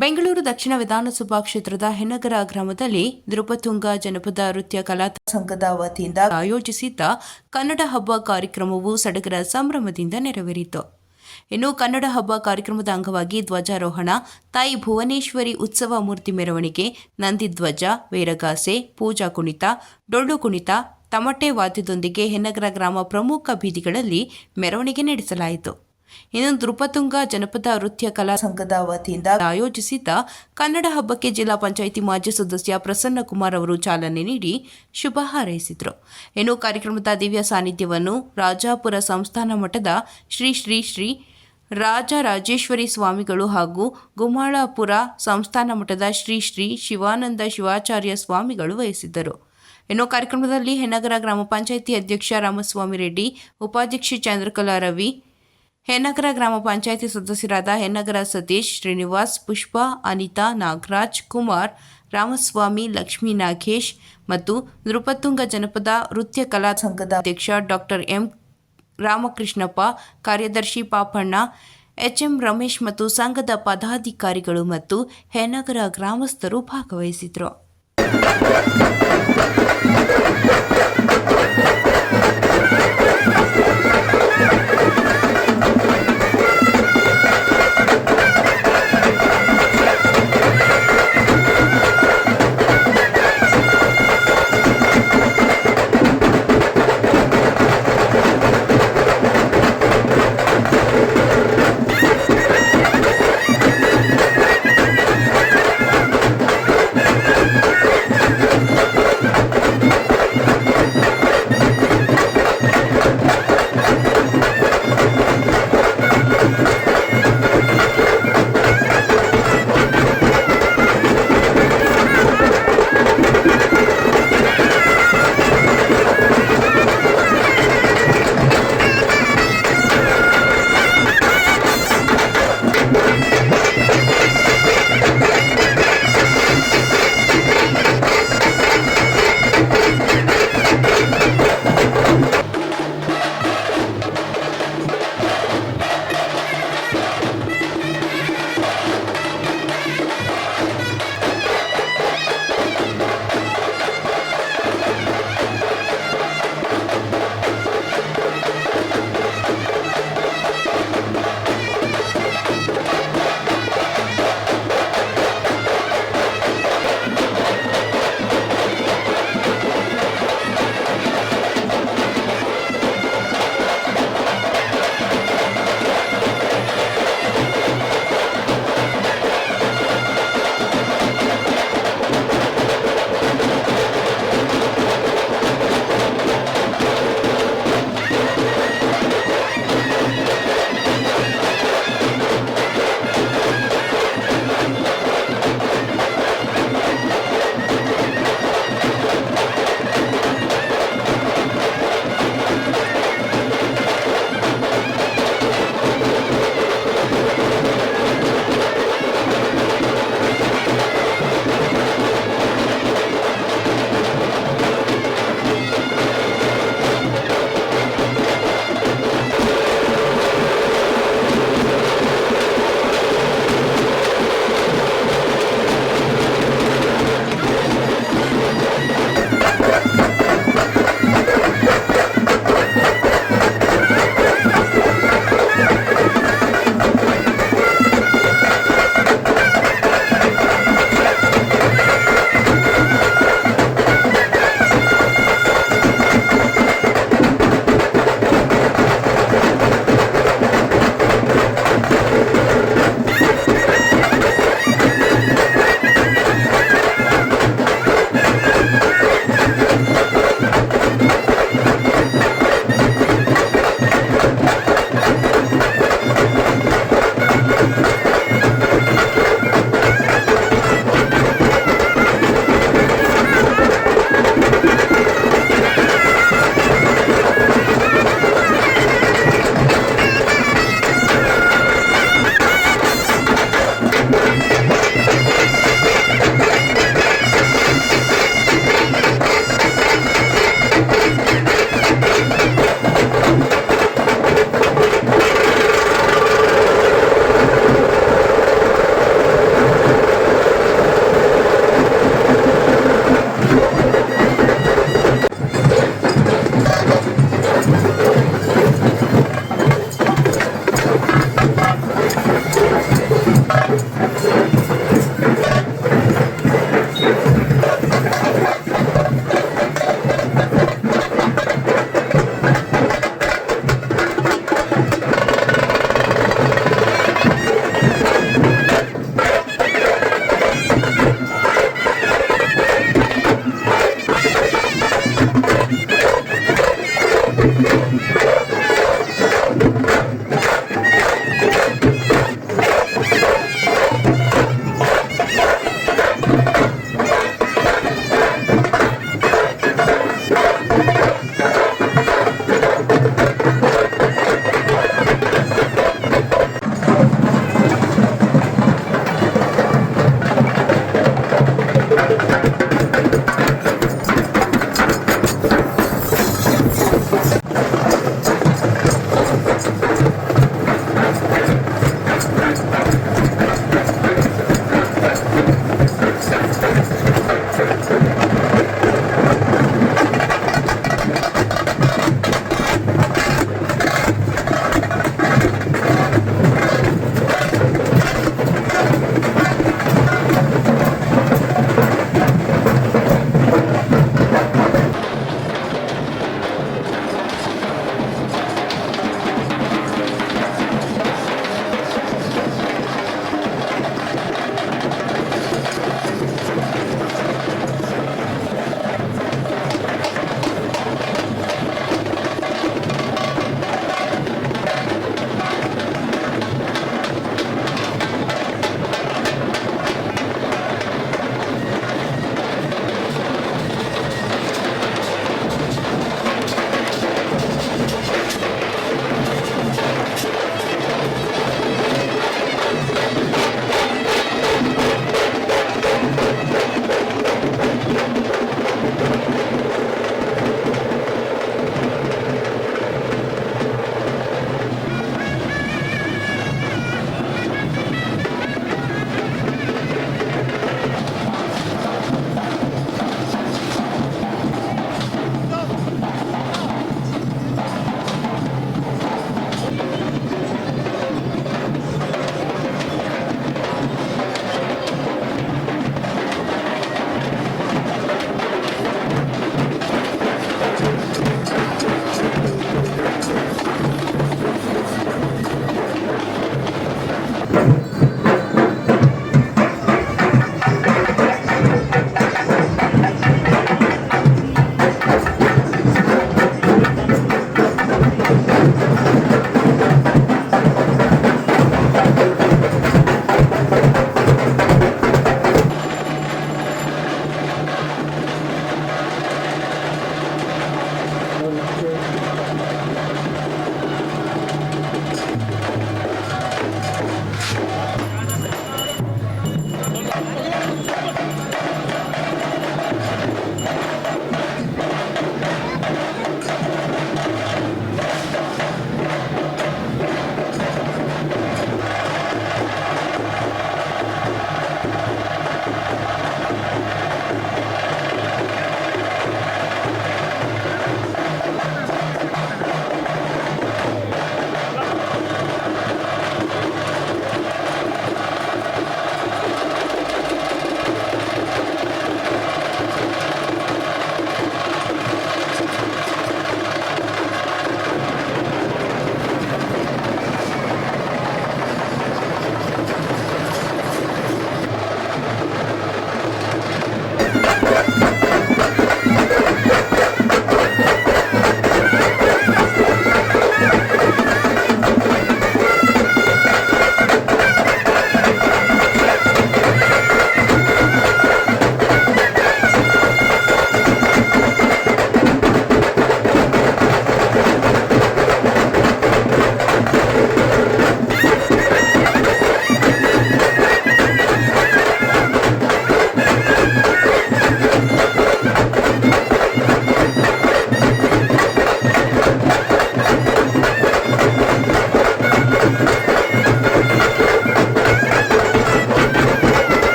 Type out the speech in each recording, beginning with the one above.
ಬೆಂಗಳೂರು ದಕ್ಷಿಣ ವಿಧಾನಸಭಾ ಕ್ಷೇತ್ರದ ಹೆನ್ನಗರ ಗ್ರಾಮದಲ್ಲಿ ನೃಪತುಂಗ ಜನಪದ ನೃತ್ಯ ಕಲಾ ಸಂಘದ ವತಿಯಿಂದ ಆಯೋಜಿಸಿದ್ದ ಕನ್ನಡ ಹಬ್ಬ ಕಾರ್ಯಕ್ರಮವು ಸಡಗರ ಸಂಭ್ರಮದಿಂದ ನೆರವೇರಿತು. ಇನ್ನು ಕನ್ನಡ ಹಬ್ಬ ಕಾರ್ಯಕ್ರಮದ ಅಂಗವಾಗಿ ಧ್ವಜಾರೋಹಣ, ತಾಯಿ ಭುವನೇಶ್ವರಿ ಉತ್ಸವ ಮೂರ್ತಿ ಮೆರವಣಿಗೆ, ನಂದಿಧ್ವಜ, ವೀರಗಾಸೆ, ಪೂಜಾ ಕುಣಿತ, ಡೊಳ್ಳು ಕುಣಿತ, ತಮಟೆ ವಾದ್ಯದೊಂದಿಗೆ ಹೆನ್ನಗರ ಗ್ರಾಮ ಪ್ರಮುಖ ಬೀದಿಗಳಲ್ಲಿ ಮೆರವಣಿಗೆ ನಡೆಸಲಾಯಿತು. ಇನ್ನು ನೃಪತುಂಗ ಜನಪದ ನೃತ್ಯ ಕಲಾ ಸಂಘದ ವತಿಯಿಂದ ಆಯೋಜಿಸಿದ್ದ ಕನ್ನಡ ಹಬ್ಬಕ್ಕೆ ಜಿಲ್ಲಾ ಪಂಚಾಯಿತಿ ಮಾಜಿ ಸದಸ್ಯ ಪ್ರಸನ್ನಕುಮಾರ್ ಅವರು ಚಾಲನೆ ನೀಡಿ ಶುಭ ಹಾರೈಸಿದರು. ಇನ್ನು ಕಾರ್ಯಕ್ರಮದ ದಿವ್ಯ ಸಾನ್ನಿಧ್ಯವನ್ನು ರಾಜಾಪುರ ಸಂಸ್ಥಾನ ಮಠದ ಶ್ರೀ ಶ್ರೀ ಶ್ರೀ ರಾಜರಾಜೇಶ್ವರಿ ಸ್ವಾಮಿಗಳು ಹಾಗೂ ಗುಮ್ಮಾಳಪುರ ಸಂಸ್ಥಾನ ಮಠದ ಶ್ರೀ ಶ್ರೀ ಶಿವಾನಂದ ಶಿವಾಚಾರ್ಯ ಸ್ವಾಮಿಗಳು ವಹಿಸಿದ್ದರು. ಇನ್ನು ಕಾರ್ಯಕ್ರಮದಲ್ಲಿ ಹೆನ್ನಗರ ಗ್ರಾಮ ಪಂಚಾಯಿತಿ ಅಧ್ಯಕ್ಷ ರಾಮಸ್ವಾಮಿ ರೆಡ್ಡಿ, ಉಪಾಧ್ಯಕ್ಷೆ ಚಂದ್ರಕಲಾ ರವಿ, ಹೆನ್ನಗರ ಗ್ರಾಮ ಪಂಚಾಯಿತಿ ಸದಸ್ಯರಾದ ಹೆನ್ನಗರ ಸತೀಶ್, ಶ್ರೀನಿವಾಸ್, ಪುಷ್ಪ, ಅನಿತಾ, ನಾಗರಾಜ್, ಕುಮಾರ್, ರಾಮಸ್ವಾಮಿ, ಲಕ್ಷ್ಮೀ ನಾಗೇಶ್ ಮತ್ತು ನೃಪತುಂಗ ಜನಪದ ನೃತ್ಯ ಕಲಾ ಸಂಘದ ಅಧ್ಯಕ್ಷ ಡಾಕ್ಟರ್ ಎಂ ರಾಮಕೃಷ್ಣಪ್ಪ, ಕಾರ್ಯದರ್ಶಿ ಪಾಪಣ್ಣ, ಎಚ್ಎಂ ರಮೇಶ್ ಮತ್ತು ಸಂಘದ ಪದಾಧಿಕಾರಿಗಳು ಮತ್ತು ಹೆನ್ನಗರ ಗ್ರಾಮಸ್ಥರು ಭಾಗವಹಿಸಿದರು.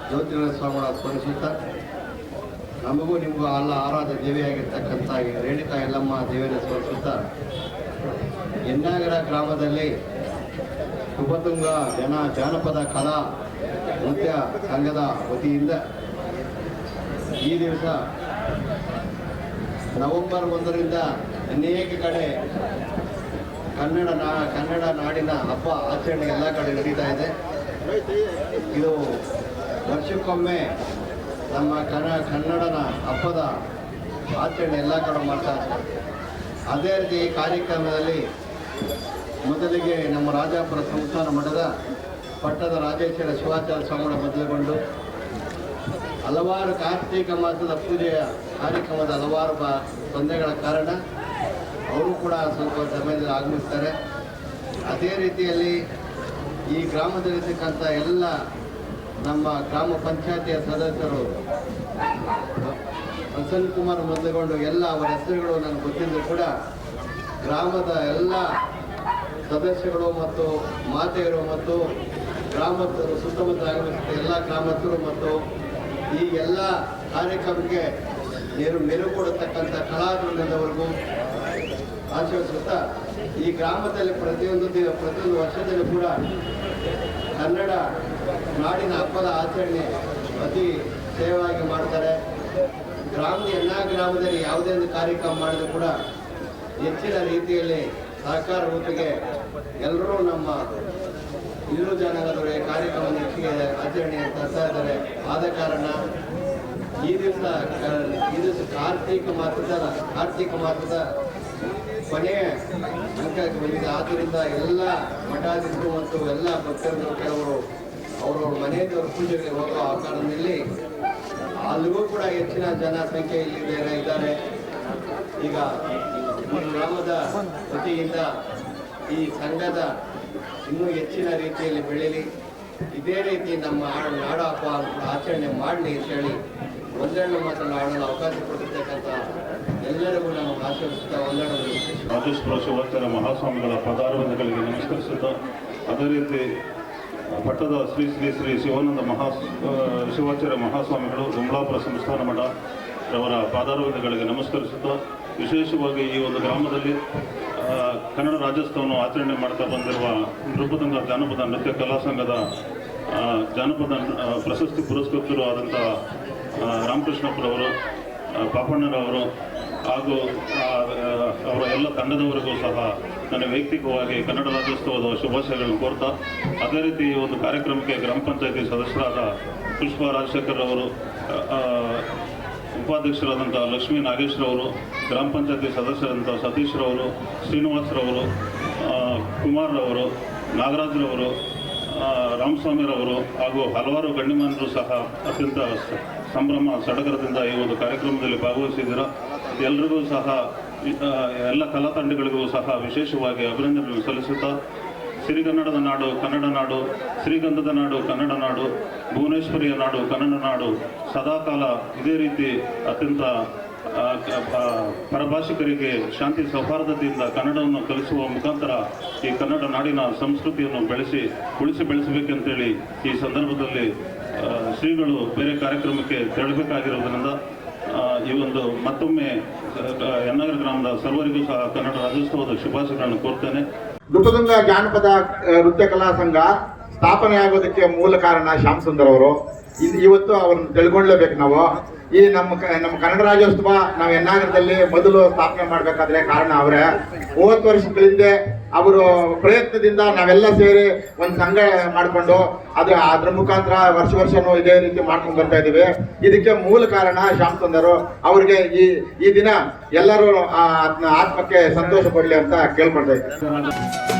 ಜ್ಯೋತಿರ್ಮಯ ಸ್ವಾಮಿಗಳ ಸ್ಮರಿಸುತ್ತಾ ನಮಗೂ ನಿಮಗೂ ಅಲ್ಲ ಆರಾಧ್ಯ ದೇವಿಯಾಗಿರ್ತಕ್ಕಂಥ ರೇಣುಕಾ ಯಲ್ಲಮ್ಮ ದೇವಿಯನ್ನು ಸ್ಮರಿಸುತ್ತಾ ಯನ್ನಾಗರ ಗ್ರಾಮದಲ್ಲಿ ತುಪತುಂಗ ಜಾನಪದ ಕಲಾ ನೃತ್ಯ ಸಂಘದ ವತಿಯಿಂದ ಈ ದಿವಸ ನವೆಂಬರ್ 1ರಿಂದ ಅನೇಕ ಕಡೆ ಕನ್ನಡ ನಾಡಿನ ಹಬ್ಬ ಆಚರಣೆ ಎಲ್ಲ ಕಡೆ ನಡೀತಾ ಇದೆ. ಇದು ವರ್ಷಕ್ಕೊಮ್ಮೆ ನಮ್ಮ ಕನ್ನಡನ ಹಬ್ಬದ ಆಚರಣೆ ಎಲ್ಲ ಕಡೆ ಮಾಡ್ತಾ ಇದ್ದಾರೆ. ಅದೇ ರೀತಿ ಈ ಕಾರ್ಯಕ್ರಮದಲ್ಲಿ ಮೊದಲಿಗೆ ನಮ್ಮ ರಾಜಾಪುರ ಸಂಸ್ಥಾನ ಮಠದ ಪಟ್ಟದ ರಾಜೇಶ್ವರ ಶಿವಾಚಾರ್ಯ ಸ್ವಾಮಿಗಳ ಮೊದಲುಗೊಂಡು ಹಲವಾರು ಕಾರ್ತಿಕ ಮಾಸದ ಪೂಜೆಯ ಕಾರ್ಯಕ್ರಮದ ಹಲವಾರು ತೊಂದರೆಗಳ ಕಾರಣ ಅವರು ಕೂಡ ಸ್ವಲ್ಪ ಸಮಯದಲ್ಲಿ ಆಗಮಿಸ್ತಾರೆ. ಅದೇ ರೀತಿಯಲ್ಲಿ ಈ ಗ್ರಾಮದಲ್ಲಿರ್ತಕ್ಕಂಥ ಎಲ್ಲ ನಮ್ಮ ಗ್ರಾಮ ಪಂಚಾಯತಿಯ ಸದಸ್ಯರು ಪ್ರಸನ್ನ ಕುಮಾರ್ ಮೊದಲುಗೊಂಡು ಎಲ್ಲ ಅವರ ಹೆಸರುಗಳು ನನಗೆ ಗೊತ್ತಿದ್ದರೂ ಕೂಡ ಗ್ರಾಮದ ಎಲ್ಲ ಸದಸ್ಯಗಳು ಮತ್ತು ಮಾತೆಯರು ಮತ್ತು ಗ್ರಾಮಸ್ಥರು ಸುತ್ತಮುತ್ತ ಆಗಮಿಸಿದ ಎಲ್ಲ ಗ್ರಾಮಸ್ಥರು ಮತ್ತು ಈ ಎಲ್ಲ ಕಾರ್ಯಕ್ರಮಕ್ಕೆ ಮೆರುಗು ಕೊಡತಕ್ಕಂಥ ಕಲಾವೃಂದದವರೆಗೂ ಆಶೀರ್ವದಿಸುತ್ತಾ ಈ ಗ್ರಾಮದಲ್ಲಿ ಪ್ರತಿಯೊಂದು ವರ್ಷದಲ್ಲಿ ಕೂಡ ಕನ್ನಡ ನಾಡಿನ ಹಬ್ಬದ ಆಚರಣೆ ಅತಿ ಸೇವಾಗಿ ಮಾಡ್ತಾರೆ. ಎಲ್ಲ ಗ್ರಾಮದಲ್ಲಿ ಯಾವುದೇ ಒಂದು ಕಾರ್ಯಕ್ರಮ ಮಾಡಿದ್ರು ಕೂಡ ಹೆಚ್ಚಿನ ರೀತಿಯಲ್ಲಿ ಸಹಕಾರ ರೂಪಿಗೆ ಎಲ್ಲರೂ ನಮ್ಮ ಹಿಂದೂ ಜನಾಂಗದವರ ಕಾರ್ಯಕ್ರಮ ಹೆಚ್ಚಿಗೆ ಆಚರಣೆ ತರ್ತಾ ಇದ್ದಾರೆ. ಆದ ಕಾರಣ ಈ ದಿವಸ ಕಾರ್ತಿಕ ಮಾಸದ ಕೊನೆಯ ಅಂಕಕ್ಕೆ ಬಂದಿದೆ. ಆದ್ದರಿಂದ ಎಲ್ಲ ಮಠಾಧೀಶರು ಮತ್ತು ಎಲ್ಲ ಭಕ್ತರು ಕೆಲವರು ಅವರವ್ರ ಮನೆಯವರು ಪೂಜೆಗೆ ಹೋಗೋ ಆ ಕಾರಣದಲ್ಲಿ ಅಲ್ಲಿಗೂ ಕೂಡ ಹೆಚ್ಚಿನ ಜನಸಂಖ್ಯೆ ಇದ್ದಾರೆ. ಈಗ ಈ ಗ್ರಾಮದ ವತಿಯಿಂದ ಈ ಸಂಘದ ಇನ್ನೂ ಹೆಚ್ಚಿನ ರೀತಿಯಲ್ಲಿ ಬೆಳೀಲಿ, ಇದೇ ರೀತಿ ನಮ್ಮ ನಾಡ ಹಬ್ಬ ಆಚರಣೆ ಮಾಡಲಿ ಅಂತೇಳಿ ಒಂದೆರಡು ಮಾತನ್ನು ಆಡಲು ಅವಕಾಶ ಕೊಟ್ಟಿರ್ತಕ್ಕಂಥ ಎಲ್ಲರಿಗೂ ನಾವು ಆಶೀರ್ವಿಸುತ್ತಾ ಒಂದೆರಡು ರಾಜೇಶ್ವರ ಶಿವಾಚಾರ್ಯ ಮಹಾಸ್ವಾಮಿಗಳ ಪದಾರ್ವಧಗಳಿಗೆ ನಮಸ್ಕರಿಸುತ್ತಾ, ಅದೇ ರೀತಿ ಪಟ್ಟದ ಶ್ರೀ ಶ್ರೀ ಶ್ರೀ ಶಿವಾನಂದ ಶಿವಾಚಾರ್ಯ ಮಹಾಸ್ವಾಮಿಗಳು ಗುಮ್ಲಾಪುರ ಸಂಸ್ಥಾನ ಮಠ ಅವರ ಪಾದಾರವಿಂದಗಳಿಗೆ ನಮಸ್ಕರಿಸುತ್ತಾ, ವಿಶೇಷವಾಗಿ ಈ ಒಂದು ಗ್ರಾಮದಲ್ಲಿ ಕನ್ನಡ ರಾಜ್ಯೋತ್ಸವವನ್ನು ಆಚರಣೆ ಮಾಡ್ತಾ ಬಂದಿರುವ ನೃಪತುಂಗ ಜಾನಪದ ನೃತ್ಯ ಕಲಾ ಸಂಘದ ಜಾನಪದ ಪ್ರಶಸ್ತಿ ಪುರಸ್ಕೃತರು ಆದಂಥ ರಾಮಕೃಷ್ಣಪ್ಪರವರು, ಪಾಪಣ್ಣರವರು ಹಾಗೂ ಅವರ ಎಲ್ಲ ತಂಡದವರಿಗೂ ಸಹ ನನ್ನ ವೈಯಕ್ತಿಕವಾಗಿ ಕನ್ನಡ ರಾಜ್ಯೋತ್ಸವದ ಶುಭಾಶಯಗಳನ್ನು ಕೋರ್ತಾ, ಅದೇ ರೀತಿ ಈ ಒಂದು ಕಾರ್ಯಕ್ರಮಕ್ಕೆ ಗ್ರಾಮ ಪಂಚಾಯತಿ ಸದಸ್ಯರಾದ ಪುಷ್ಪ ರಾಜಶೇಖರ್ ಅವರು, ಉಪಾಧ್ಯಕ್ಷರಾದಂಥ ಲಕ್ಷ್ಮೀ ನಾಗೇಶ್ರವರು, ಗ್ರಾಮ ಪಂಚಾಯತಿ ಸದಸ್ಯರಾದಂಥ ಸತೀಶ್ರವರು, ಶ್ರೀನಿವಾಸರವರು, ಕುಮಾರ್ರವರು, ನಾಗರಾಜ್ರವರು, ರಾಮಸ್ವಾಮಿರವರು ಹಾಗೂ ಹಲವಾರು ಗಣ್ಯಮಾನ್ಯರು ಸಹ ಅತ್ಯಂತ ಸಂಭ್ರಮ ಸಡಗರದಿಂದ ಈ ಒಂದು ಕಾರ್ಯಕ್ರಮದಲ್ಲಿ ಭಾಗವಹಿಸಿದ್ದೀರ. ಎಲ್ರಿಗೂ ಸಹ ಎಲ್ಲ ಕಲಾ ತಂಡಗಳಿಗೂ ಸಹ ವಿಶೇಷವಾಗಿ ಅಭಿನಂದನೆಗಳನ್ನು ಸಲ್ಲಿಸುತ್ತಾ, ಸಿರಿಗನ್ನಡದ ನಾಡು ಕನ್ನಡ ನಾಡು, ಶ್ರೀಗಂಧದ ನಾಡು ಕನ್ನಡ ನಾಡು, ಭುವನೇಶ್ವರಿಯ ನಾಡು ಕನ್ನಡ ನಾಡು ಸದಾಕಾಲ ಇದೇ ರೀತಿ ಅತ್ಯಂತ ಪರಭಾಷಿಕರಿಗೆ ಶಾಂತಿ ಸೌಹಾರ್ದತೆಯಿಂದ ಕನ್ನಡವನ್ನು ಕಲಿಸುವ ಮುಖಾಂತರ ಈ ಕನ್ನಡ ನಾಡಿನ ಸಂಸ್ಕೃತಿಯನ್ನು ಉಳಿಸಿ ಬೆಳೆಸಬೇಕಂತೇಳಿ ಈ ಸಂದರ್ಭದಲ್ಲಿ ಶ್ರೀಗಳು ಬೇರೆ ಕಾರ್ಯಕ್ರಮಕ್ಕೆ ತೆರಳಬೇಕಾಗಿರುವುದರಿಂದ ಈ ಒಂದು ಮತ್ತೊಮ್ಮೆ ಯನ್ನಗರ ಗ್ರಾಮದ ಸರ್ವರಿಗೂ ಸಹ ಕನ್ನಡ ರಾಜ್ಯೋತ್ಸವದ ಶುಭಾಶಯಗಳನ್ನು ಕೋರ್ತೇನೆ. ನೃಪತುಂಗ ಜಾನಪದ ನೃತ್ಯ ಕಲಾ ಸಂಘ ಸ್ಥಾಪನೆಯಾಗೋದಕ್ಕೆ ಮೂಲ ಕಾರಣ ಶ್ಯಾಮ್ ಸುಂದರ್ ಅವರು. ಇವತ್ತು ಅವ್ರನ್ನ ತಿಳ್ಕೊಳ್ಳೇಬೇಕು ನಾವು. ಈ ನಮ್ಮ ಕನ್ನಡ ರಾಜ್ಯೋತ್ಸವ ನಾವು ಯನ್ನಾಗರದಲ್ಲಿ ಮೊದಲು ಸ್ಥಾಪನೆ ಮಾಡಬೇಕಾದ್ರೆ ಕಾರಣ ಅವರೇ. 30 ವರ್ಷಗಳಿಂದ ಅವರು ಪ್ರಯತ್ನದಿಂದ ನಾವೆಲ್ಲ ಸೇರಿ ಒಂದು ಸಂಘ ಮಾಡಿಕೊಂಡು ಅದ್ರ ಮುಖಾಂತರ ವರ್ಷನೂ ಇದೇ ರೀತಿ ಮಾಡ್ಕೊಂಡು ಬರ್ತಾ ಇದ್ದೀವಿ. ಇದಕ್ಕೆ ಮೂಲ ಕಾರಣ ಶ್ಯಾಮ್ ಸುಂದರ್ ಅವ್ರಿಗೆ ಈ ದಿನ ಎಲ್ಲರೂ ಆತ್ಮಕ್ಕೆ ಸಂತೋಷ ಕೊಡಲಿ ಅಂತ ಕೇಳ್ಕೊಳ್ತಾ ಇದ್ದಾರೆ.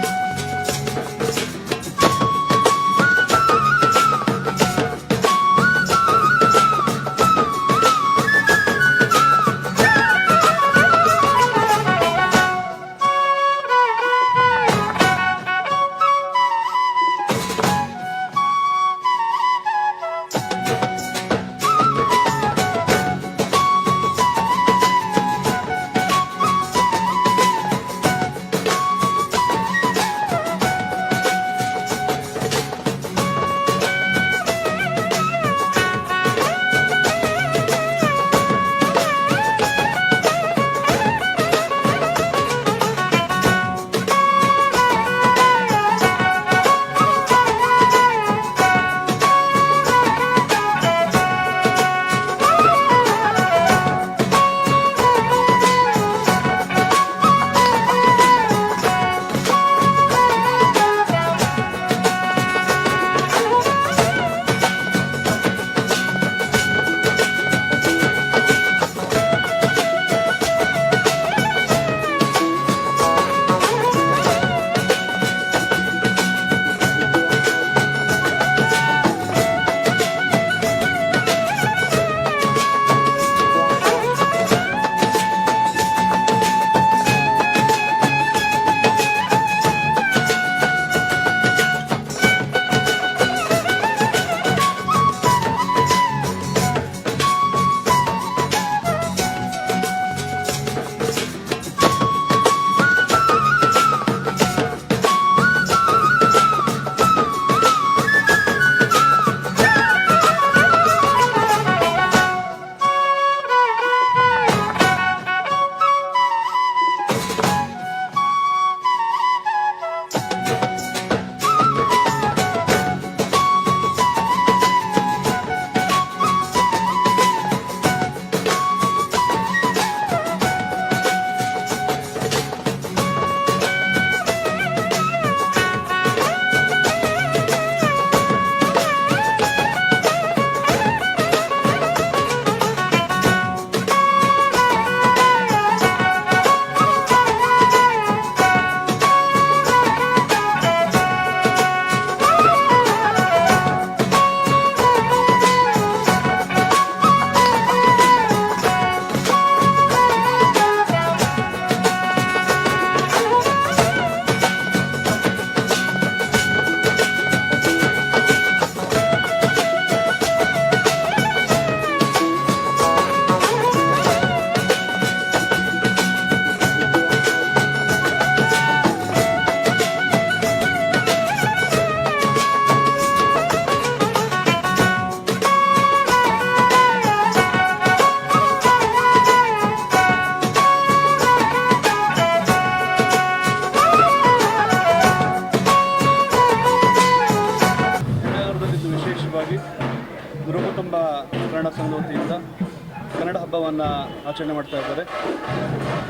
ಕಾರ್ಯಕ್ರಮವನ್ನು ಆಚರಣೆ ಮಾಡ್ತಾ ಇದ್ದಾರೆ.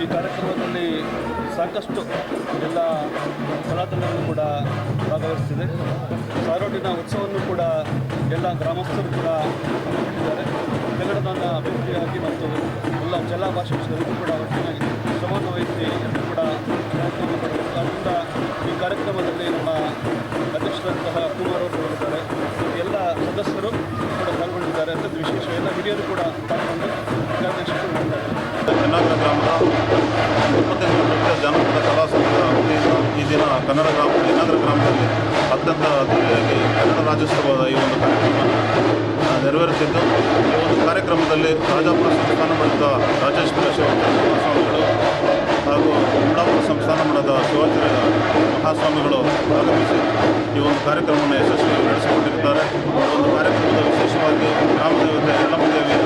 ಈ ಕಾರ್ಯಕ್ರಮದಲ್ಲಿ ಸಾಕಷ್ಟು ಎಲ್ಲ ಕಲಾತಂಡಗಳು ಕೂಡ ಭಾಗವಹಿಸ್ತಿದೆ. ಸಾರೋಟಿನ ಉತ್ಸವವನ್ನು ಕೂಡ ಎಲ್ಲ ಗ್ರಾಮಸ್ಥರು ಕೂಡ ಹಮ್ಮಿಕೊಂಡಿದ್ದಾರೆ. ಕನ್ನಡದ ಅಭಿವೃದ್ಧಿಯಾಗಿ ಮತ್ತು ಎಲ್ಲ ಜಿಲ್ಲಾ ಭಾಷೆಗಳು ಕೂಡ ಒಟ್ಟಿನಾಗಿ ಶ್ರಮವನ್ನು ವಹಿಸಿ ಎಲ್ಲರೂ ಕೂಡ ಪ್ರಯತ್ನವನ್ನು ಪಡಬೇಕು. ಆದ್ದರಿಂದ ಈ ಕಾರ್ಯಕ್ರಮದಲ್ಲಿ ನಮ್ಮ ಅಧ್ಯಕ್ಷರಂತಹ ಕುಮಾರ್ ಅವರು ಹೇಳಿದ್ದಾರೆ. ಎಲ್ಲ ಸದಸ್ಯರು ಕೂಡ ಪಾಲ್ಗೊಂಡಿದ್ದಾರೆ. ಅಂತ ವಿಶೇಷ ಎಲ್ಲ ಹಿರಿಯರು ಕೂಡ ಪಾಲ್ಗೊಂಡು ಕಾರ್ಯದರ್ಶಿಗಳು ಮಾಡಿದ್ದಾರೆ. ಹೆನ್ನಗರ ಗ್ರಾಮದ ನೃತ್ಯ ಜಾನಪದ ಕಲಾ ಸಂಘದ ವತಿಯಿಂದ ಈ ದಿನ ಕನ್ನಡ ಹೆನ್ನಗರ ಗ್ರಾಮದಲ್ಲಿ ಅತ್ಯಂತ ಅದ್ದೂರಿಯಾಗಿ ಕನ್ನಡ ರಾಜ್ಯೋತ್ಸವದ ಈ ಒಂದು ಕಾರ್ಯಕ್ರಮವನ್ನು ನೆರವೇರುತ್ತಿದ್ದು, ಈ ಒಂದು ಕಾರ್ಯಕ್ರಮದಲ್ಲಿ ರಾಜಾಪುರ ಸಂಸ್ಥಾನ ಮಠದ ರಾಜೇಶ್ವರ ಶಿವಾಚಾರ್ಯ ಮಹಾಸ್ವಾಮಿಗಳು ಹಾಗೂ ಕುಂದಾಪುರ ಸಂಸ್ಥಾನ ಮಠದ ಶಿವಾಚಾರ್ಯ ಮಹಾಸ್ವಾಮಿಗಳು ಆಗಮಿಸಿ ಈ ಒಂದು ಕಾರ್ಯಕ್ರಮವನ್ನು ಯಶಸ್ವಿಯಾಗಿ ನಡೆಸಿಕೊಂಡಿರುತ್ತಾರೆ. ಈ ಒಂದು ಕಾರ್ಯಕ್ರಮದ ವಿಶೇಷವಾಗಿ ಗ್ರಾಮದೇವತೆ ಯಲ್ಲಮ್ಮ ದೇವಿಯ